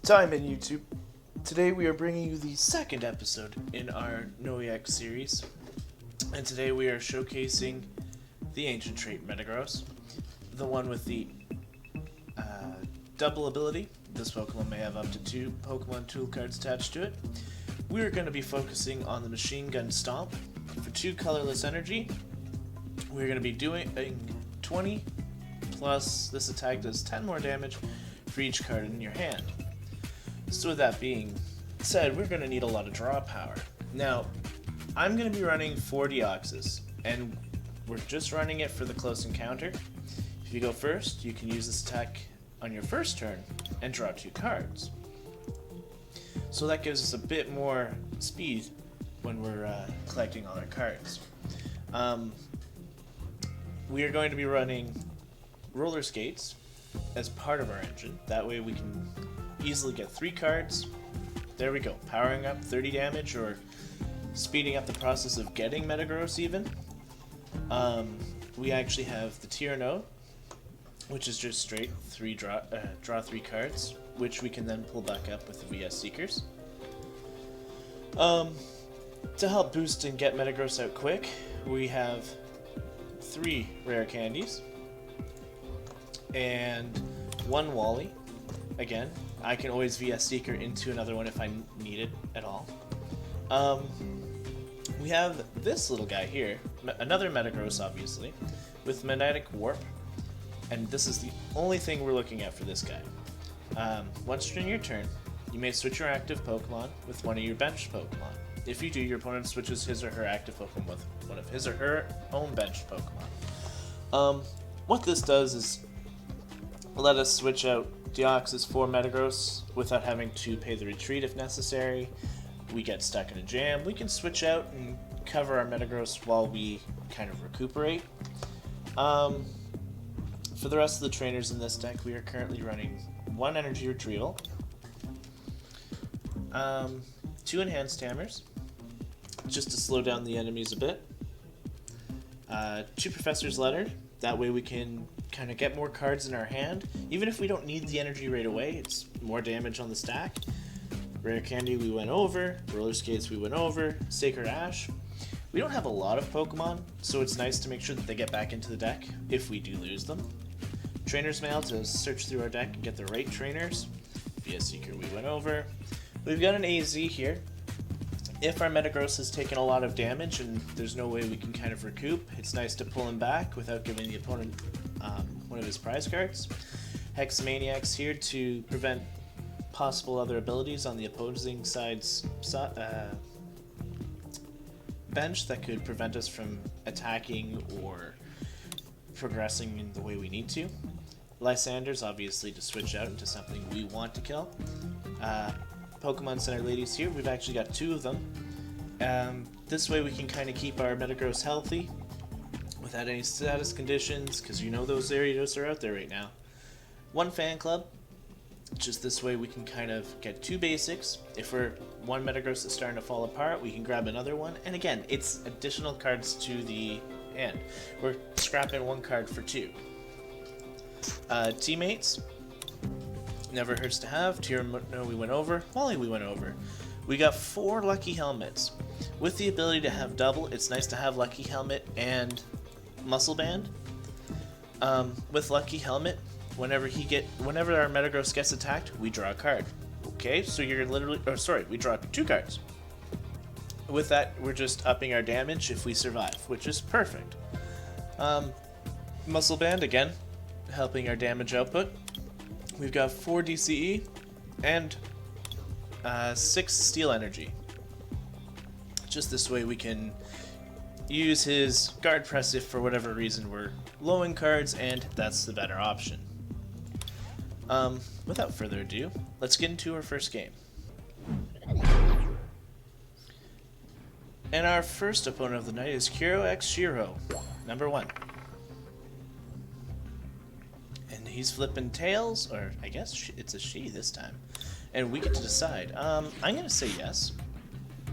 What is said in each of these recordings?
Time in YouTube. Today we are bringing you the second episode in our NoEX series, and today we are showcasing the ancient trait Metagross, the one with the double ability. This Pokemon may have up to 2 Pokemon tool cards attached to it. We are going to be focusing on the Machine Gun Stomp. For 2 colorless energy, we're going to be doing 20 plus this attack does 10 more damage for each card in your hand. So with that being said, we're going to need a lot of draw power. Now, I'm going to be running 4 Deoxys, and we're just running it for the close encounter. If you go first, you can use this attack on your first turn and draw 2 cards. So that gives us a bit more speed when we're collecting all our cards. We are going to be running roller skates as part of our engine. That way we can easily get 3 cards. There we go, powering up 30 damage or speeding up the process of getting Metagross even. We actually have the Tyranno, which is just straight draw 3 cards, which we can then pull back up with the VS Seekers. To help boost and get Metagross out quick, we have 3 rare candies and 1 Wally. Again, I can always VS Seeker into another one if I need it at all. We have this little guy here, another Metagross obviously, with Magnetic Warp, and this is the only thing we're looking at for this guy. Once during your turn, you may switch your active Pokemon with one of your benched Pokemon. If you do, your opponent switches his or her active Pokemon with one of his or her own benched Pokemon. What this does is let us switch out Deoxys for Metagross without having to pay the retreat if necessary. We get stuck in a jam, we can switch out and cover our Metagross while we kind of recuperate. For the rest of the trainers in this deck, we are currently running 1 Energy Retrieval, 2 Enhanced Hammers, just to slow down the enemies a bit, 2 Professor's Letter, that way we can kind of get more cards in our hand. Even if we don't need the energy right away, it's more damage on the stack. Rare Candy we went over, Roller Skates we went over, Sacred Ash. We don't have a lot of Pokemon, so it's nice to make sure that they get back into the deck if we do lose them. Trainer's Mail to search through our deck and get the right trainers. VS Seeker we went over. We've got an AZ here. If our Metagross has taken a lot of damage and there's no way we can kind of recoup, it's nice to pull him back without giving the opponent one of his prize cards. Hexamaniac's here to prevent possible other abilities on the opposing side's bench that could prevent us from attacking or progressing in the way we need to. Lysander's obviously to switch out into something we want to kill. Pokemon Center ladies here, we've actually got 2 of them. This way we can kind of keep our Metagross healthy without any status conditions, because you know those Ariados are out there right now. 1 Fan Club, just this way we can kind of get 2 basics. If one Metagross is starting to fall apart, we can grab another one, and again, it's additional cards to the hand. We're scrapping 1 card for 2. Teammates, never hurts to have. Tyranno we went over, Wally we went over. We got 4 Lucky Helmets. With the ability to have double, it's nice to have Lucky Helmet and Muscle Band. With Lucky Helmet, whenever our Metagross gets attacked, we draw a card. Okay, so you're literally, we draw 2 cards. With that, we're just upping our damage if we survive, which is perfect. Muscle Band, again, helping our damage output. We've got 4 DCE and 6 Steel Energy. Just this way we can use his Guard Press if for whatever reason we're low in cards, and that's the better option. Without further ado, let's get into our first game. And our first opponent of the night is Kuro X Shiro, number 1. And he's flipping tails, or I guess it's a she this time. And we get to decide. I'm going to say yes.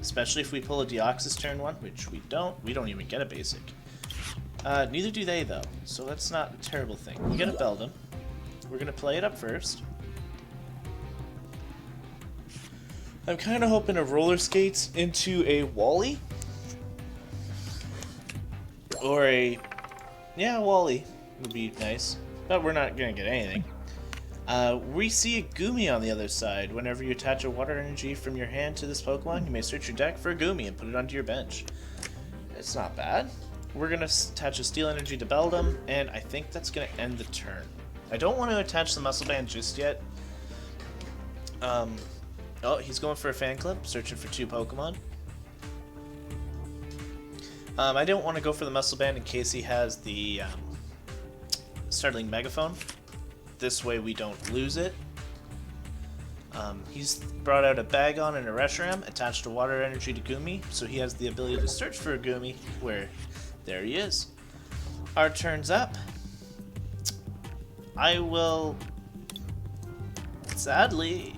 Especially if we pull a Deoxys turn 1, which we don't. We don't even get a basic. Neither do they, though, so that's not a terrible thing. We get a Beldum. We're going to play it up first. I'm kind of hoping to roller skates into a Wally. Or a... yeah, Wally would be nice. But we're not going to get anything. We see a Goomy on the other side. Whenever you attach a water energy from your hand to this Pokemon, you may search your deck for a Goomy and put it onto your bench. It's not bad. We're going to attach a Steel Energy to Beldum, and I think that's going to end the turn. I don't want to attach the Muscle Band just yet. Oh, he's going for a Fan Club, searching for 2 Pokemon. I don't want to go for the Muscle Band in case he has the Startling Megaphone. This way we don't lose it. He's brought out a Bagon and a Reshiram, attached a Water Energy to Goomy, so he has the ability to search for a Goomy, where there he is. Our turn's up. I will sadly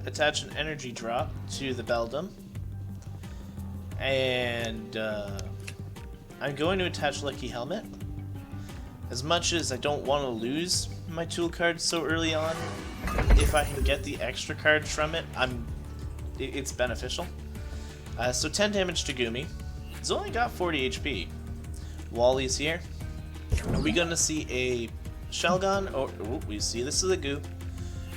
attach an energy drop to the Beldum, and I'm going to attach Lucky Helmet. As much as I don't want to lose my tool cards so early on, if I can get the extra cards from it, it's beneficial. So 10 damage to Goomy. He's only got 40 HP. Wally's here. Are we gonna see a Shelgon? Oh, we see this is a Goo.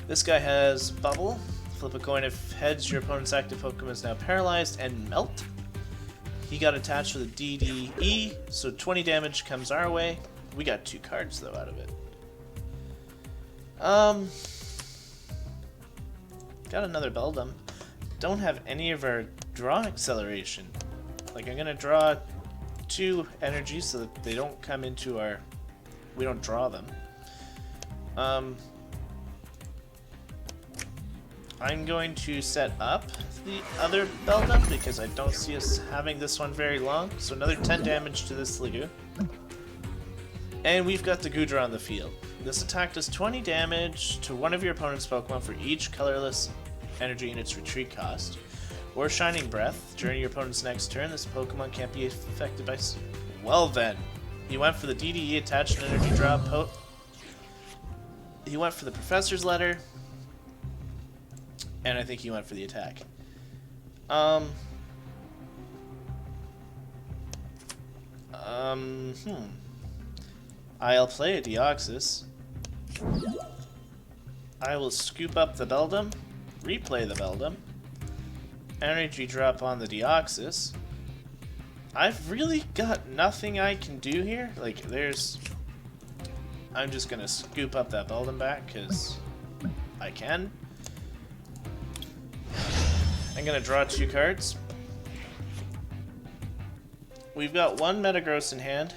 This guy has Bubble. Flip a coin if heads, your opponent's active Pokemon is now paralyzed, and Melt. He got attached with a DDE, so 20 damage comes our way. We got 2 cards though out of it. Got another Beldum. Don't have any of our draw acceleration. Like, I'm gonna draw 2 energies so that they don't come into our... we don't draw them. I'm going to set up the other Beldum because I don't see us having this one very long. So another 10 damage to this Ligoo. And we've got the Goodra on the field. This attack does 20 damage to one of your opponent's Pokemon for each colorless energy in its retreat cost. Or Shining Breath. During your opponent's next turn, this Pokemon can't be affected by... well then. He went for the DDE, attached an energy drop. He went for the Professor's Letter. And I think he went for the attack. I'll play a Deoxys. I will scoop up the Beldum, replay the Beldum, energy drop on the Deoxys. I've really got nothing I can do here. Like, I'm just gonna scoop up that Beldum back, because I can. I'm gonna draw 2 cards. We've got 1 Metagross in hand.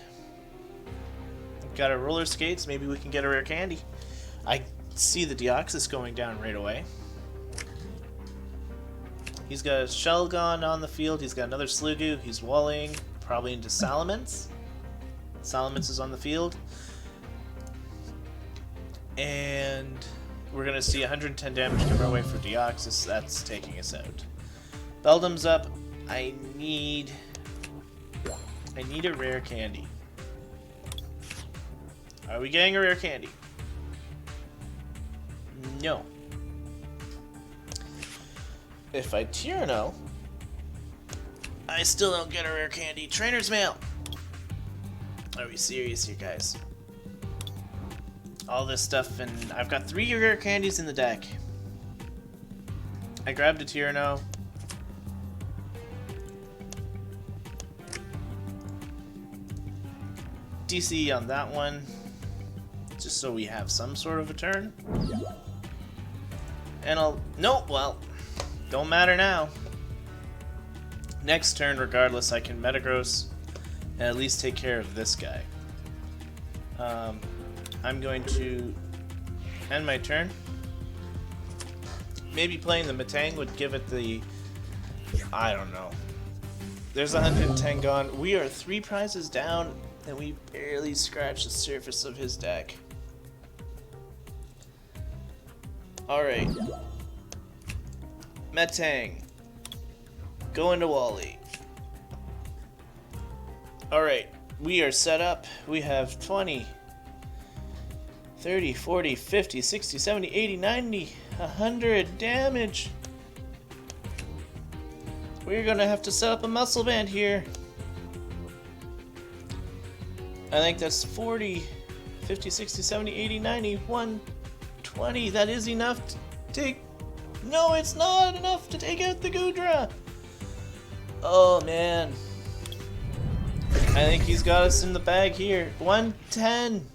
We've got our roller skates. Maybe we can get a rare candy. I see the Deoxys going down right away. He's got a Shelgon on the field. He's got another Sliggoo. He's walling probably into Salamence. Salamence is on the field. And we're going to see 110 damage come our way for Deoxys. That's taking us out. Beldum's up. I need a rare candy. Are we getting a rare candy? No. If I Tyranno, I still don't get a rare candy. Trainer's Mail! Are we serious here, guys? All this stuff, and I've got 3 rare candies in the deck. I grabbed a Tyranno. DC on that one, just so we have some sort of a turn. And nope, well, don't matter now. Next turn, regardless, I can Metagross and at least take care of this guy. I'm going to end my turn. Maybe playing the Metang would give it the... I don't know. There's 110 gone. We are 3 prizes down, and we barely scratched the surface of his deck. Alright. Metang. Go into Wally. Alright. We are set up. We have 20, 30, 40, 50, 60, 70, 80, 90, 100 damage. We're gonna have to set up a muscle band here. I think that's 40, 50, 60, 70, 80, 90, 120. That is enough to take... No, it's not enough to take out the Goodra. Oh, man. I think he's got us in the bag here. 110.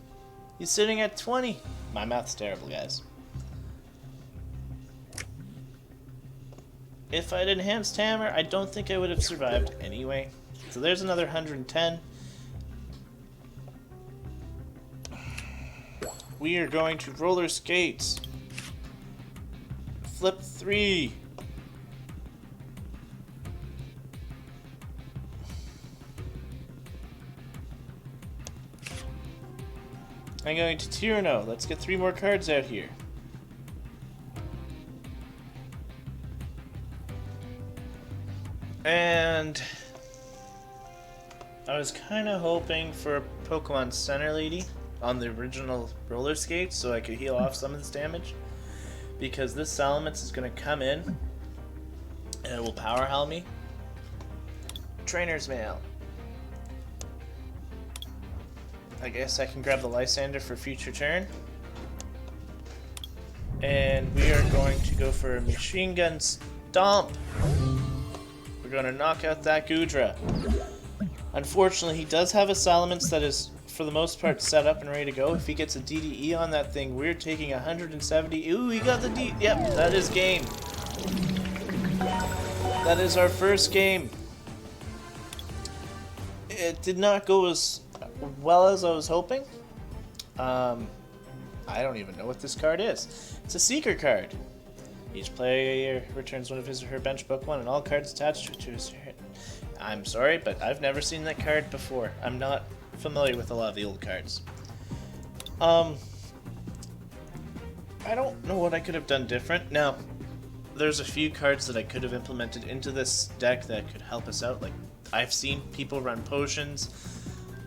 He's sitting at 20. My math's terrible, guys. If I'd enhanced hammer, I don't think I would have survived anyway. So there's another 110. We are going to roller skates. Flip 3. I'm going to Tyranno. Let's get 3 more cards out here. And I was kind of hoping for a Pokemon Center Lady on the original roller skates so I could heal off some of this damage. Because this Salamence is going to come in and it will power heal me. Trainer's Mail. I guess I can grab the Lysander for future turn. And we are going to go for a Machine Gun Stomp. We're going to knock out that Goodra. Unfortunately, he does have a Salamence that is, for the most part, set up and ready to go. If he gets a DDE on that thing, we're taking 170. Ooh, he got the D. Yep, that is game. That is our first game. It did not go as well as I was hoping. I don't even know what this card is. It's a Seeker card. Each player returns one of his or her bench Pokemon and all cards attached to his... I'm sorry, but I've never seen that card before. I'm not familiar with a lot of the old cards. I don't know what I could have done different. Now, there's a few cards that I could have implemented into this deck that could help us out. Like, I've seen people run potions.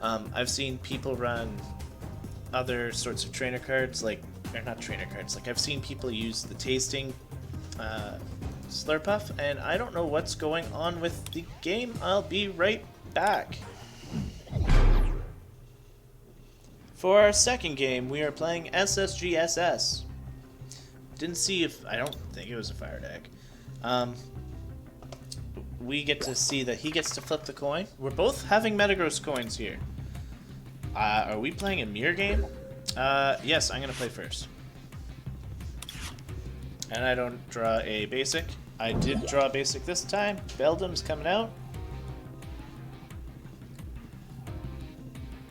I've seen people run other sorts of trainer cards, like, or not trainer cards, like I've seen people use the tasting Slurpuff, and I don't know what's going on with the game. I'll be right back. For our second game, we are playing SSGSS. Didn't see if, I don't think it was a fire deck. We get to see that he gets to flip the coin. We're both having Metagross coins here. Are we playing a mirror game? Yes, I'm gonna play first. And I don't draw a basic. I did draw a basic this time. Beldum's coming out.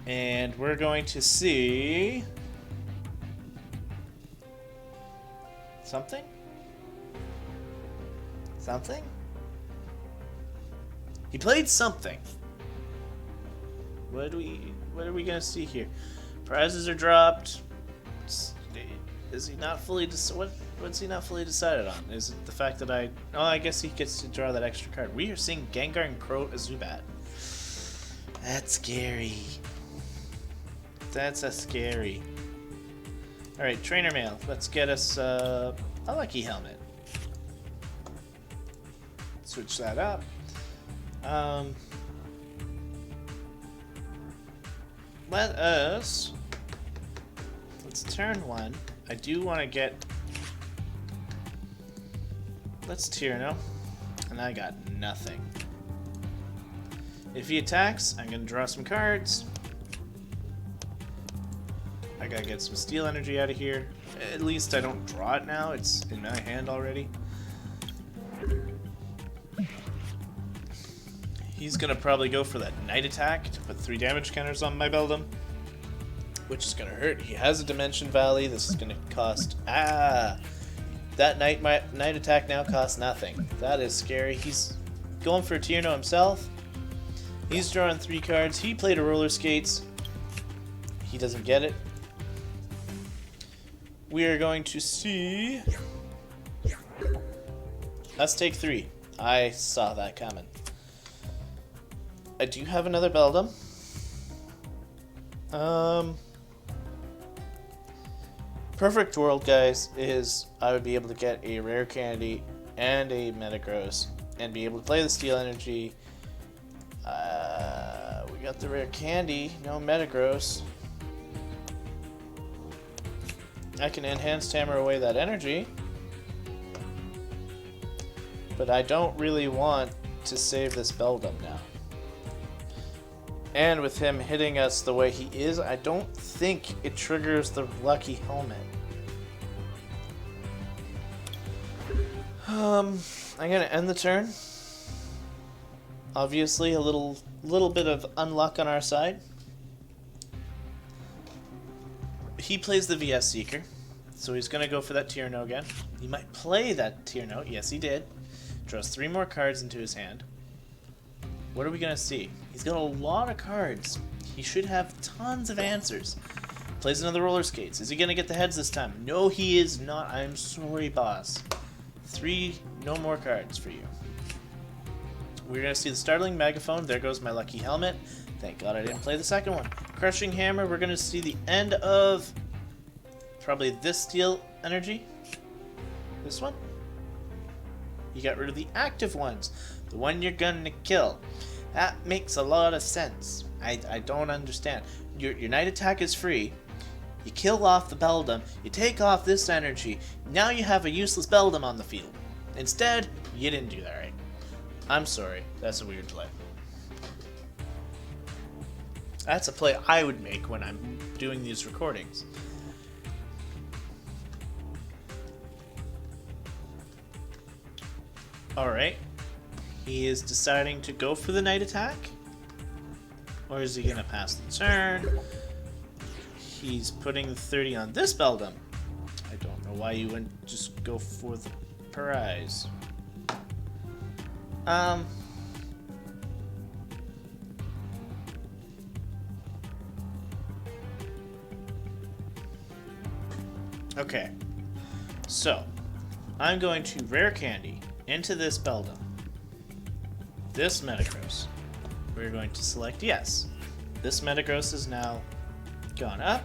And we're going to see... something? Something? He played something. What are we gonna see here? Prizes are dropped. Is he not fully what's he not fully decided on? Is it the fact that I guess he gets to draw that extra card. We are seeing Gengar and Crow Zubat. That's scary. That's a scary. Alright, Trainer Mail. Let's get us a Lucky Helmet. Switch that up. Let's turn 1. I do want to get... Let's Tyranno. And I got nothing. If he attacks, I'm going to draw some cards. I gotta get some Steel Energy out of here. At least I don't draw it now. It's in my hand already. He's gonna probably go for that Night Attack to put 3 damage counters on my Beldum, which is gonna hurt. He has a Dimension Valley. This is gonna cost... That Night Attack now costs nothing. That is scary. He's going for a Tyranno himself. He's drawing 3 cards. He played a Roller Skates. He doesn't get it. We are going to see... Let's take 3. I saw that coming. I do have another Beldum. Perfect world, guys, is I would be able to get a rare candy and a Metagross and be able to play the Steel Energy. We got the rare candy, no Metagross. I can enhance hammer away that energy, but I don't really want to save this Beldum now. And with him hitting us the way he is, I don't think it triggers the Lucky Helmet. I'm gonna end the turn. Obviously, a little bit of unluck on our side. He plays the VS Seeker, so he's gonna go for that Tyranno again. He might play that Tyranno. Yes, he did. Draws 3 more cards into his hand. What are we gonna see? He's got a lot of cards. He should have tons of answers. Plays another roller skates. Is he gonna get the heads this time? No, he is not. I'm sorry, boss. 3, no more cards for you. We're gonna see the startling megaphone. There goes my lucky helmet. Thank God I didn't play the second one. Crushing hammer. We're gonna see the end of probably this steel energy. This one. You got rid of the active ones. The one you're gonna kill. That makes a lot of sense. I don't understand. Your night attack is free. You kill off the Beldum. You take off this energy. Now you have a useless Beldum on the field. Instead, you didn't do that right. I'm sorry. That's a weird play. That's a play I would make when I'm doing these recordings. Alright. He is deciding to go for the night attack. Or is he going to pass the turn? He's putting the 30 on this Beldum. I don't know why you wouldn't just go for the prize. Okay. So, I'm going to rare candy into this Beldum. This Metagross. We're going to select yes. This Metagross is now gone up.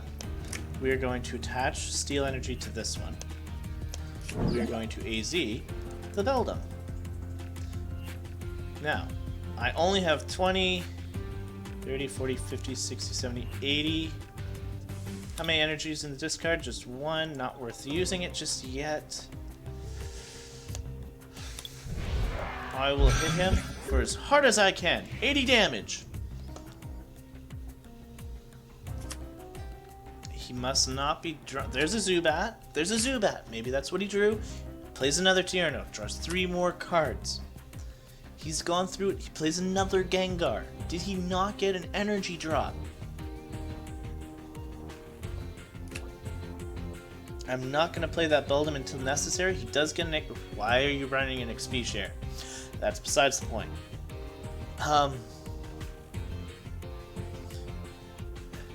We are going to attach Steel Energy to this one. We are going to AZ the Beldum. Now, I only have 20, 30, 40, 50, 60, 70, 80. How many energies in the discard? Just one. Not worth using it just yet. I will hit him for as hard as I can. 80 damage. He must not be drawn. There's a Zubat. There's a Zubat. Maybe that's what he drew. Plays another Tyranno. Draws 3 more cards. He's gone through it. He plays another Gengar. Did he not get an energy drop? I'm not going to play that Beldum until necessary. He does get an... Why are you running an XP share? That's besides the point.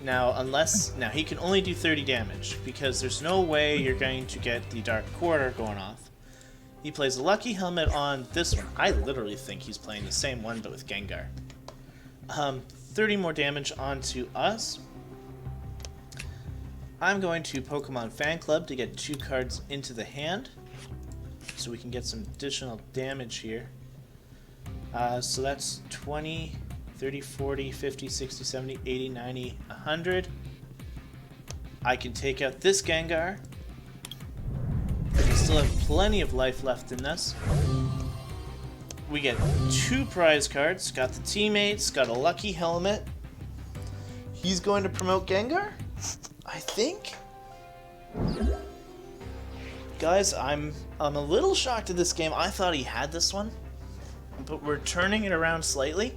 Now he can only do 30 damage because there's no way you're going to get the Dark Quarter going off. He plays a Lucky Helmet on this one. I literally think he's playing the same one but with Gengar. 30 more damage onto us. I'm going to Pokemon Fan Club to get 2 cards into the hand so we can get some additional damage here. So that's 20, 30, 40, 50, 60, 70, 80, 90, 100. I can take out this Gengar. We still have plenty of life left in this. We get 2 prize cards. Got the teammates, got a Lucky Helmet. He's going to promote Gengar? I think? Guys, I'm a little shocked at this game. I thought he had this one. But we're turning it around slightly.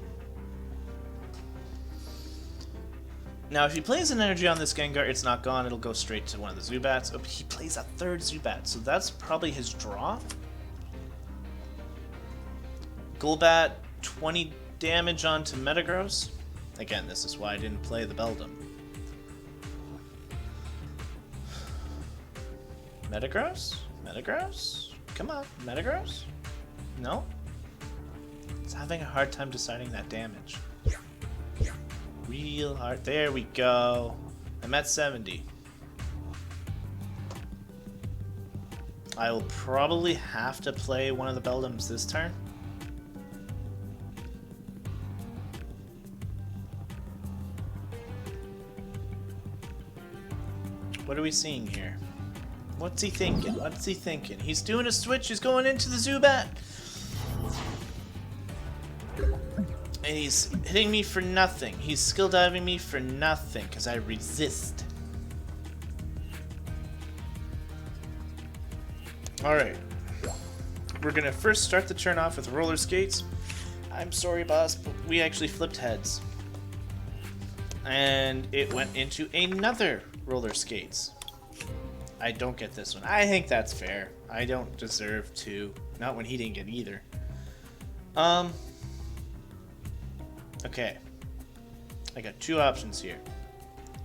Now, if he plays an energy on this Gengar, it's not gone. It'll go straight to one of the Zubats. Oh, he plays a 3rd Zubat, so that's probably his draw. Golbat, 20 damage onto Metagross. Again, this is why I didn't play the Beldum. Metagross? Metagross? Come on, Metagross? No? It's having a hard time deciding that damage. Real hard. There we go. I'm at 70. I will probably have to play one of the Beldums this turn. What are we seeing here? What's he thinking? What's he thinking? He's doing a switch. He's going into the Zubat. And he's hitting me for nothing. He's skill diving me for nothing because I resist. Alright. We're going to first start the turn off with roller skates. I'm sorry, boss, but we actually flipped heads. And it went into another roller skates. I don't get this one. I think that's fair. I don't deserve to. Not when he didn't get either. Okay. I got two options here.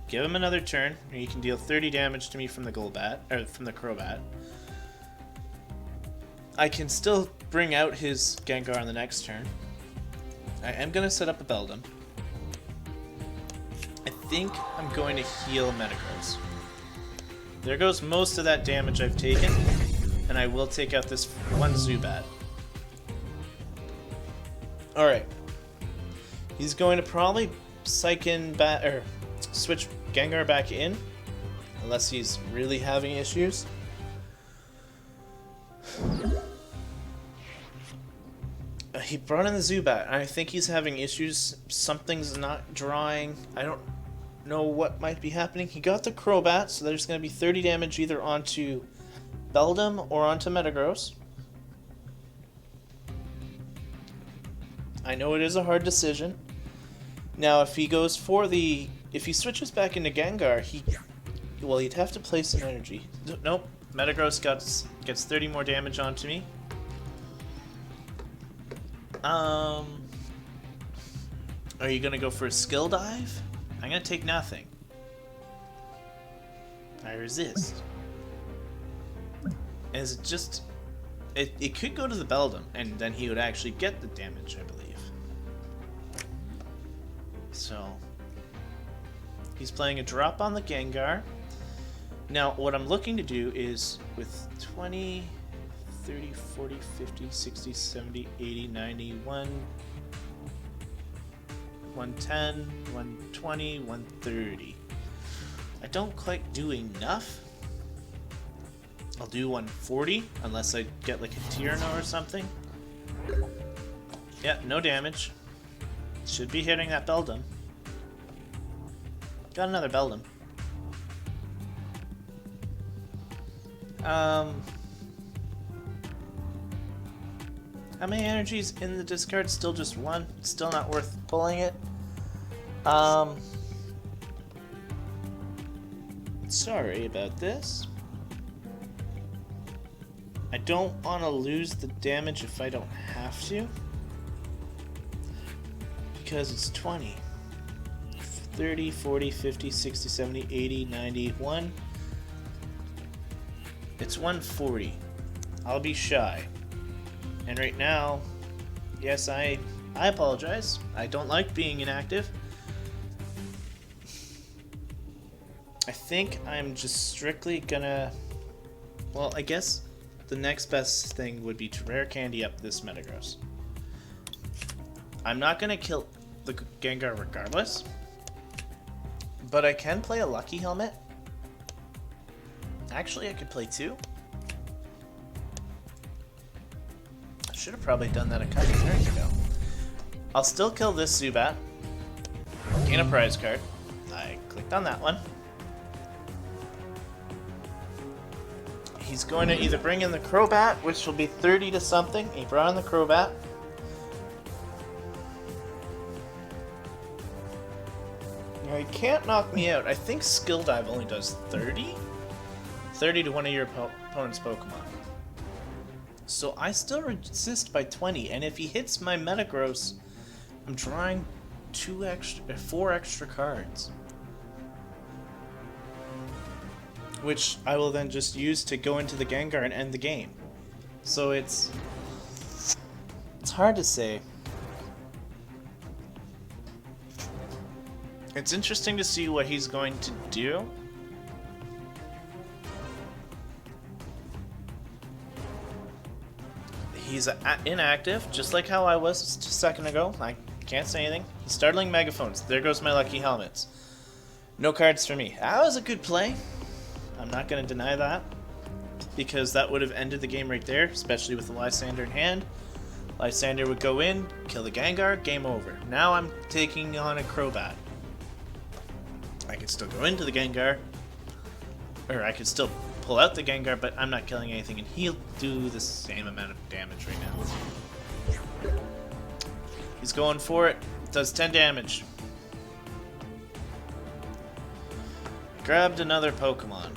Give him another turn, and he can deal 30 damage to me from the Golbat, or from the Crobat. I can still bring out his Gengar on the next turn. I am going to set up a Beldum. I think I'm going to heal Metagross. There goes most of that damage I've taken, and I will take out this one Zubat. Alright. He's going to probably psych in back, or switch Gengar back in, unless he's really having issues. He brought in the Zubat, and I think he's having issues. Something's not drawing. I don't know what might be happening. He got the Crobat, so there's going to be 30 damage either onto Beldum or onto Metagross. I know it is a hard decision. Now, if he goes for the... If he switches back into Gengar, well, he'd have to place an energy. Nope. Metagross gets 30 more damage onto me. Are you gonna go for a skill dive? I'm gonna take nothing. I resist. And is it just... It could go to the Beldum, and then he would actually get the damage, I believe. So... He's playing a drop on the Gengar. Now, what I'm looking to do is, with 20... 30, 40, 50, 60, 70, 80, 90, 110, 120, 130. I don't quite do enough. I'll do 140, unless I get like a Tierno or something. Yeah, no damage. Should be hitting that Beldum. Got another Beldum. How many energies in the discard? Still just one. Still not worth pulling it. Sorry about this. I don't want to lose the damage if I don't have to. Because it's 20. 30, 40, 50, 60, 70, 80, 90, 1. It's 140. I'll be shy. And right now, yes, I apologize. I don't like being inactive. I think I'm just strictly gonna... Well, I guess the next best thing would be to rare candy up this Metagross. I'm not gonna kill the Gengar regardless, but I can play a Lucky Helmet. Actually, I could play two. Should have probably done that a couple turns ago. I'll still kill this Zubat. Gain a prize card. I clicked on that one. He's going to either bring in the Crobat, which will be 30 to something. He brought in the Crobat. Now he can't knock me out. I think Skill Dive only does 30? 30 to one of your opponent's Pokemon. So I still resist by 20, and if he hits my Metagross, I'm drawing 4 extra cards. Which I will then just use to go into the Gengar and end the game. So it's hard to say. It's interesting to see what he's going to do. He's inactive, just like how I was just a second ago. I can't say anything. Startling Megaphones. There goes my Lucky Helmets. No cards for me. That was a good play. I'm not going to deny that, because that would have ended the game right there, especially with the Lysander in hand. Lysander would go in, kill the Gengar, game over. Now I'm taking on a Crobat. I could still go into the Gengar, or I could still pull out the Gengar, but I'm not killing anything, and he'll do the same amount of damage right now. He's going for it. Does 10 damage. Grabbed another Pokemon.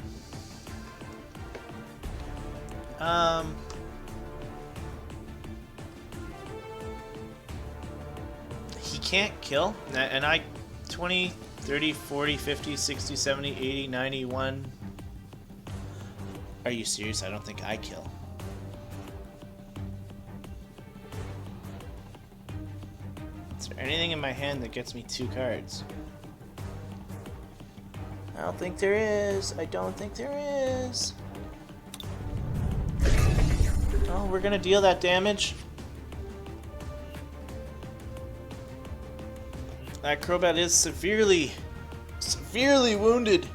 He can't kill, and I 20, 30, 40, 50, 60, 70, 80, 91. Are you serious? I don't think I kill. Is there anything in my hand that gets me 2 cards? I don't think there is. I don't think there is. Oh, we're gonna deal that damage. That Crobat is severely wounded.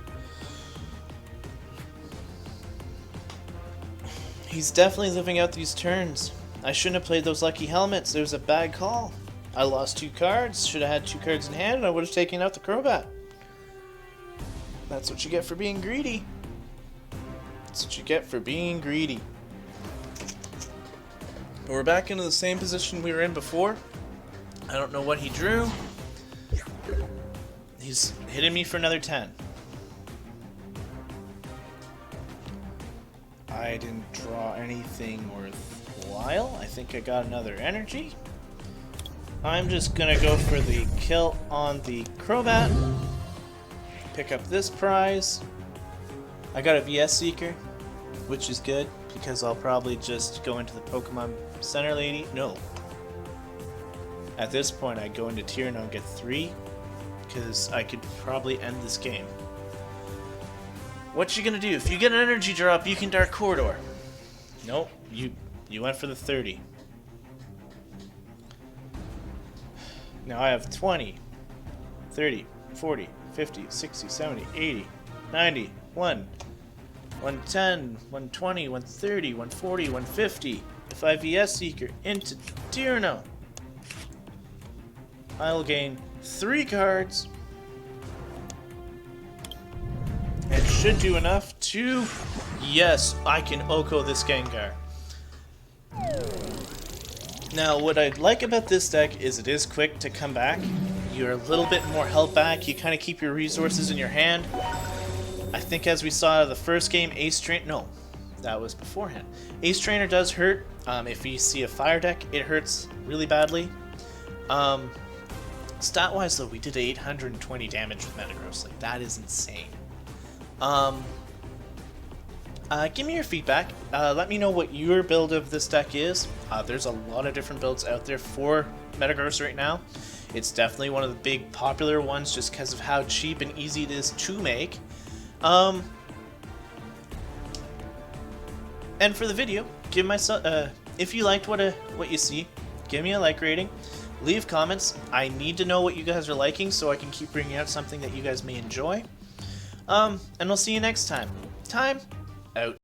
He's definitely living out these turns. I shouldn't have played those lucky helmets. It was a bad call. I lost 2 cards. Should have had 2 cards in hand and I would have taken out the Crobat. That's what you get for being greedy. That's what you get for being greedy. But we're back into the same position we were in before. I don't know what he drew. He's hitting me for another 10. I didn't draw anything worthwhile. I think I got another energy. I'm just gonna go for the kill on the Crobat. Pick up this prize. I got a VS Seeker, which is good because I'll probably just go into the Pokemon Center Lady. No. At this point, I go into Tier and I'll get 3 because I could probably end this game. What you gonna do? If you get an energy drop, you can Dark Corridor. Nope, you went for the 30. Now I have 20, 30, 40, 50, 60, 70, 80, 90, 1, 110, 120, 130, 140, 150. If I VS Seeker into Tierno, I'll gain 3 cards. And should do enough to... Yes, I can Oko this Gengar. Now, what I like about this deck is it is quick to come back. You're a little bit more held back. You kind of keep your resources in your hand. I think as we saw the first game, Ace Trainer... No, that was beforehand. Ace Trainer does hurt. If you see a fire deck, it hurts really badly. Stat-wise, though, we did 820 damage with Metagross. Like, that is insane. Give me your feedback. Let me know what your build of this deck is. There's a lot of different builds out there for Metagross right now. It's definitely one of the big popular ones just because of how cheap and easy it is to make. And for the video, give myself if you liked what you see, give me a like rating. Leave comments. I need to know what you guys are liking so I can keep bringing out something that you guys may enjoy. And I'll see you next time. Time out.